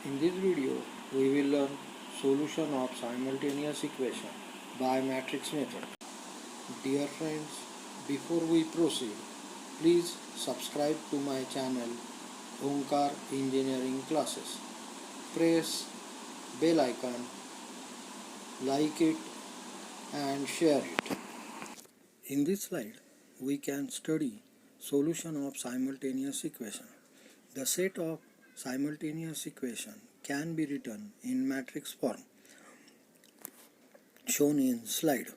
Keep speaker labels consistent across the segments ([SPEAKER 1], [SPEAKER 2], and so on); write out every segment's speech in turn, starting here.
[SPEAKER 1] In this video, we will learn solution of simultaneous equation by matrix method. Dear friends, before we proceed, please subscribe to my channel Omkar Engineering Classes. Press bell icon, like it and share it. In this slide, we can study solution of simultaneous equation. The set of simultaneous equation can be written in matrix form shown in slide.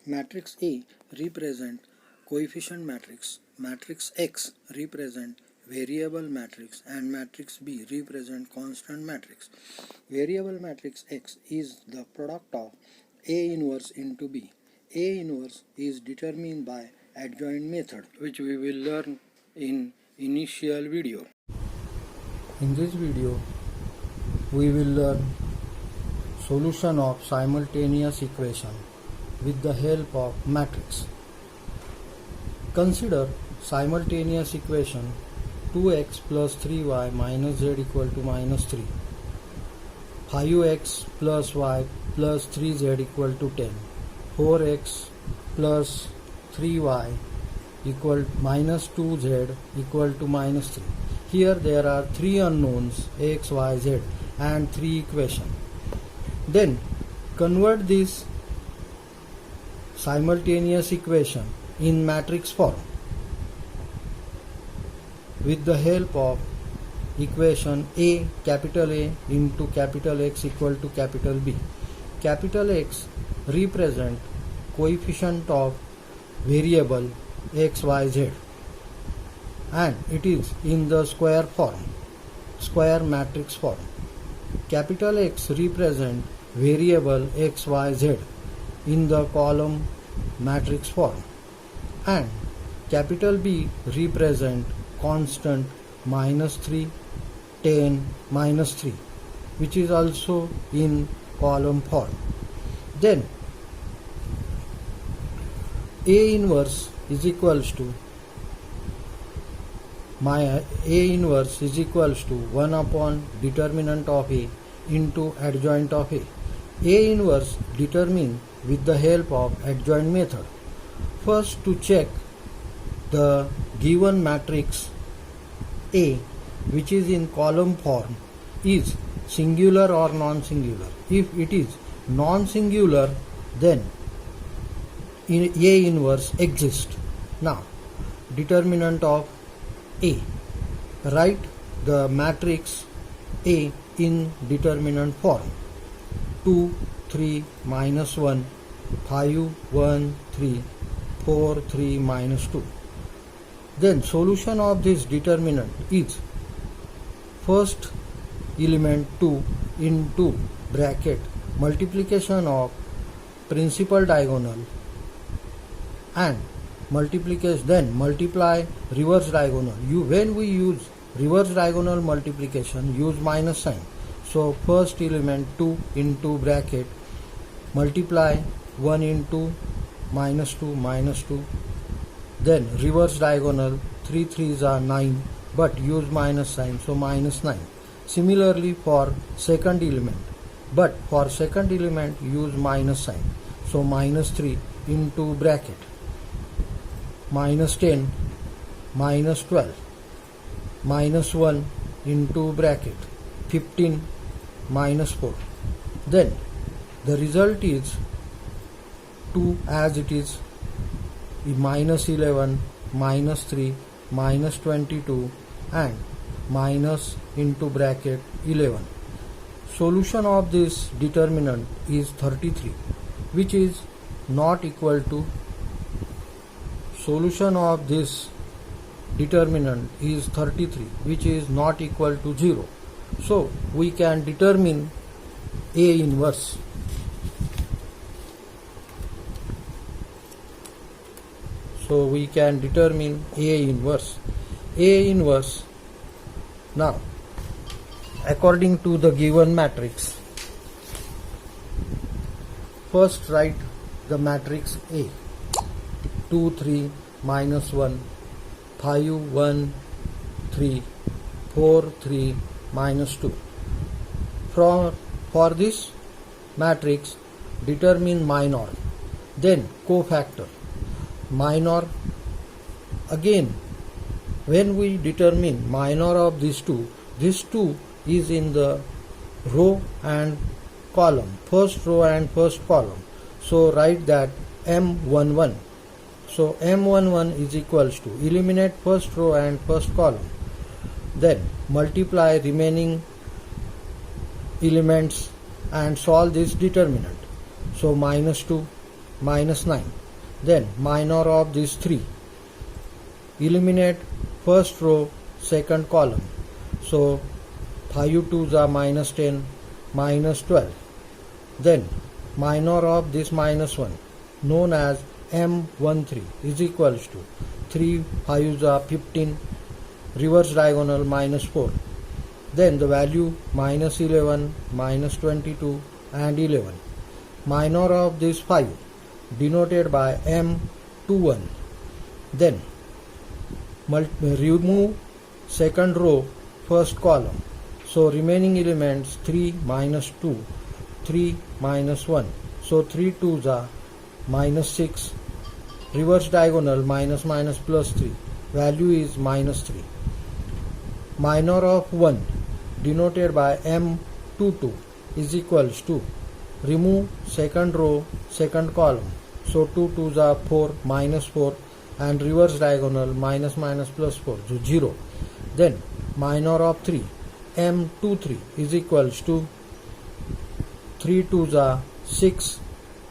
[SPEAKER 1] Matrix A represent coefficient matrix, matrix X represent variable matrix, and matrix B represent constant matrix. Variable matrix X is the product of A inverse into B. A inverse is determined by adjoint method, which we will learn in initial video. In this video, we will learn solution of simultaneous equation with the help of matrix. Consider simultaneous equation 2x plus 3y minus z equal to minus 3, 5x plus y plus 3z equal to 10, 4x plus 3y equal minus 2z equal to minus 3. Here there are three unknowns x, y, z and three equations. Then convert this simultaneous equation in matrix form with the help of equation A, capital A into capital X equal to capital B. Capital X represent coefficient of variable x, y, z, and it is in the square form, square matrix form. Capital X represent variable x, y, z in the column matrix form, and capital B represent constant minus 3, 10, minus 3, which is also in column form. Then A inverse is equals to 1 upon determinant of A into adjoint of A. A inverse determine with the help of adjoint method. First, to check the given matrix A, which is in column form, is singular or non-singular. If it is non-singular, then A inverse exists. Now, determinant of A. Write the matrix A in determinant form. 2, 3, minus 1, 5, 1, 3, 4, 3, minus 2. Then solution of this determinant is first element 2 into bracket multiplication of principal diagonal and multiplication, then multiply reverse diagonal. When we use reverse diagonal multiplication, use minus sign. So first element 2 into bracket multiply 1 into minus 2, then reverse diagonal, 3 3s are 9, but use minus sign, so minus 9. Similarly for second element, but for second element use minus sign, so minus 3 into bracket minus 10, minus 12, minus 1 into bracket 15, minus 4. Then the result is 2 as it is, minus 11, minus 3, minus 22 and minus into bracket 11. Solution of this determinant is 33, which is not equal to, solution of this determinant is 33, which is not equal to 0. So we can determine A inverse. So we can determine A inverse. A inverse. Now, according to the given matrix, first write the matrix A. 2, 3, minus 1, 5, 1, 3, 4, 3, minus 2. For this matrix, determine minor, then cofactor. Minor, again, when we determine minor of these two is in the row and column, first row and first column. So write that M11. So M11 is equals to, eliminate first row and first column, then multiply remaining elements and solve this determinant. So minus 2, minus 9. Then minor of these 3. Eliminate first row, second column. So 5 2s are minus 10, minus 12. Then minor of this minus 1, known as M13, is equals to 3 5s are 15, reverse diagonal minus 4. Then the value minus 11, minus 22 and 11. Minor of this 5 denoted by M21. Then remove second row, first column. So remaining elements 3 minus 2, 3 minus 1. So 3 2s are minus 6. Reverse diagonal minus minus plus 3. Value is minus 3. Minor of 1 denoted by M22 is equals to, remove second row, second column. So 2 2s are 4, minus 4 and reverse diagonal minus minus plus 4, so 0. Then minor of 3, M23 is equals to 3 2s are 6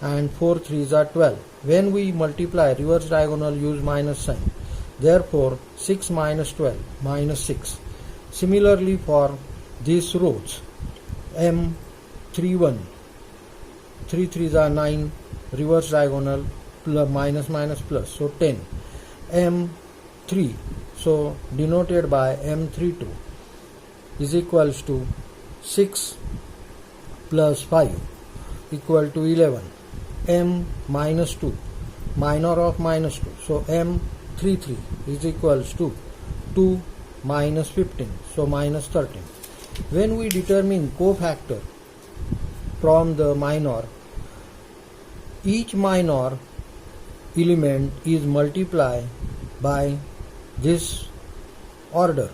[SPEAKER 1] and 4 3s are 12. When we multiply reverse diagonal, use minus sign. Therefore 6 minus 12, minus 6. Similarly for these rows, M31, 3 3s are 9, reverse diagonal plus minus minus plus, so 10. M3, so denoted by M32, is equals to 6 plus 5 equal to 11. M minus 2, minor of minus 2, so M33 is equals to 2 minus 15, so minus 13. When we determine cofactor from the minor, each minor element is multiplied by this order.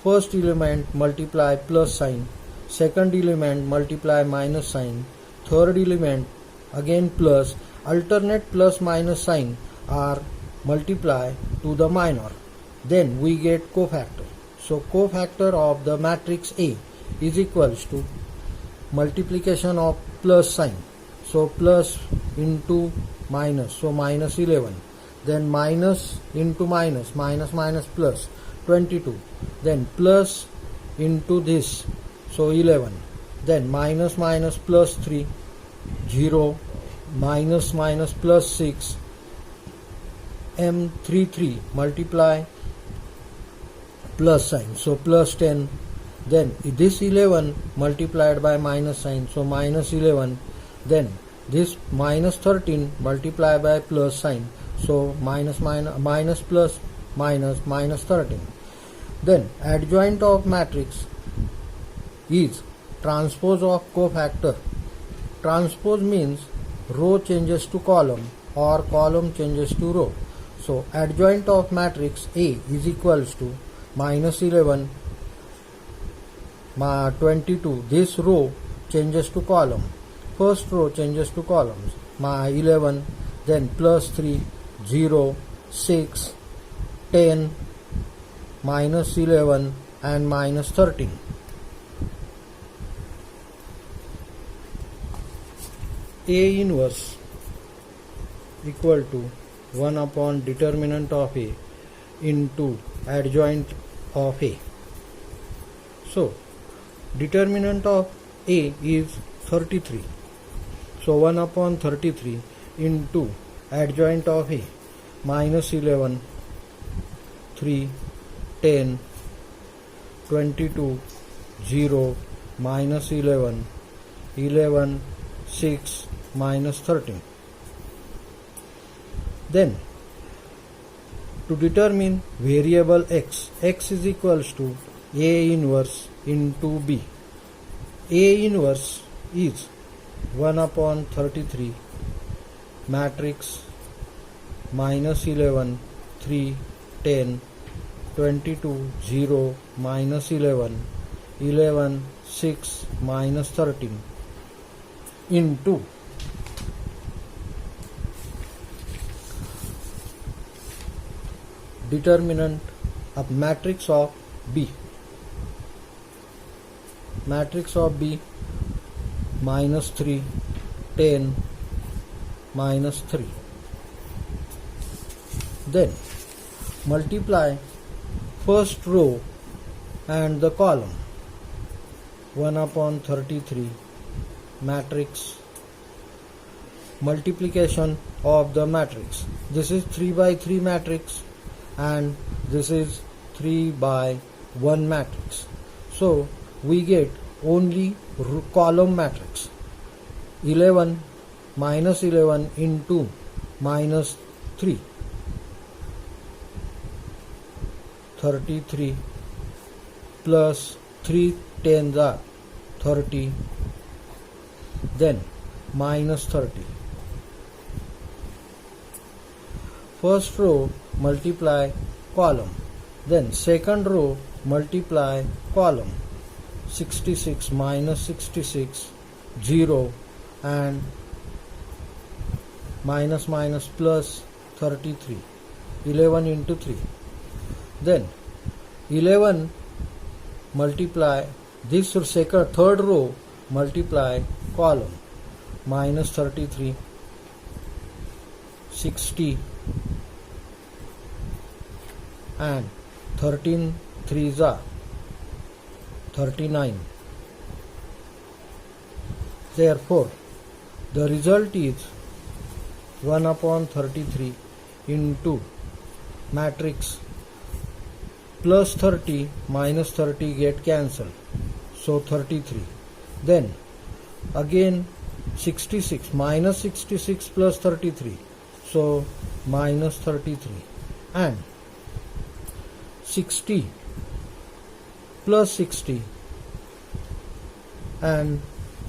[SPEAKER 1] First element multiply plus sign, second element multiply minus sign, third element again plus, alternate plus minus sign are multiply to the minor. Then we get cofactor. So cofactor of the matrix A is equals to multiplication of plus sign. So plus into minus, so minus 11. Then minus into minus, minus minus plus 22. Then plus into this, so 11. Then minus minus plus 3, 0, minus minus plus 6, M33 multiply plus sign, so plus 10. Then this 11 multiplied by minus sign, so minus 11. Then this minus 13 multiplied by plus sign, so minus plus minus minus 13. Then adjoint of matrix is transpose of cofactor. Transpose means row changes to column or column changes to row. So adjoint of matrix A is equals to minus 11, 22. This row changes to column. First row changes to columns. 11, then plus 3, 0, 6, 10, minus 11 and minus 13. A inverse equal to 1 upon determinant of A into adjoint of A. So determinant of A is 33. So 1 upon 33 into adjoint of A, minus 11, 3, 10, 22, 0, minus 11, 11, 6, minus 13. Then to determine variable x is equals to A inverse into B. A inverse is 1 upon 33 matrix minus 11 3 10 22 0 minus 11 11 6 minus 13 into determinant of matrix of B. Matrix of B minus 3 10 minus 3. Then multiply first row and the column. 1 upon 33 matrix multiplication of the matrix. This is 3 by 3 matrix and this is 3 by 1 matrix. So we get only column matrix. 11 minus 11 into minus 3. 33 plus 3 tens are 30, then minus 30. First row multiply column, then second row multiply column. 66 minus 66 0 and minus minus plus 33. 11 into 3. Then 11 multiply this third row multiply column. Minus 33 60 and 13 threes are 39. Therefore, the result is 1 upon 33 into matrix plus 30 minus 30 get cancelled. So 33. Then again 66 minus 66 plus 33. So minus 33. And 60 plus 60 and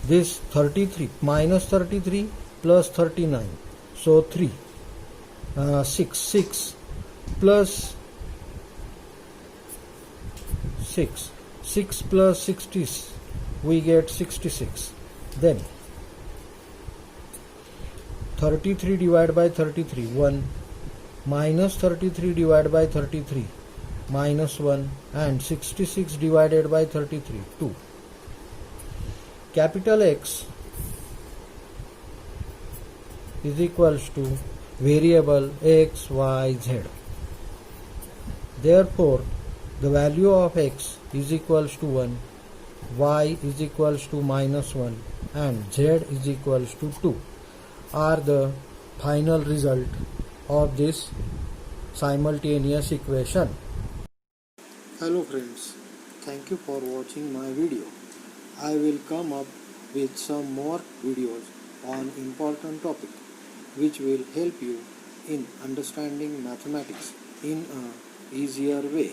[SPEAKER 1] this 33 minus 33 plus 39. So 3. 6 plus 6 plus 60 we get 66. Then 33 divided by 33 1 minus 33 divided by 33 minus 1 and 66 divided by 33 2. Capital X is equals to variable x, y, z. Therefore, the value of x is equals to 1, y is equals to minus 1 and z is equals to 2 are the final result of this simultaneous equation. Hello friends, thank you for watching my video. I will come up with some more videos on important topic which will help you in understanding mathematics in a easier way.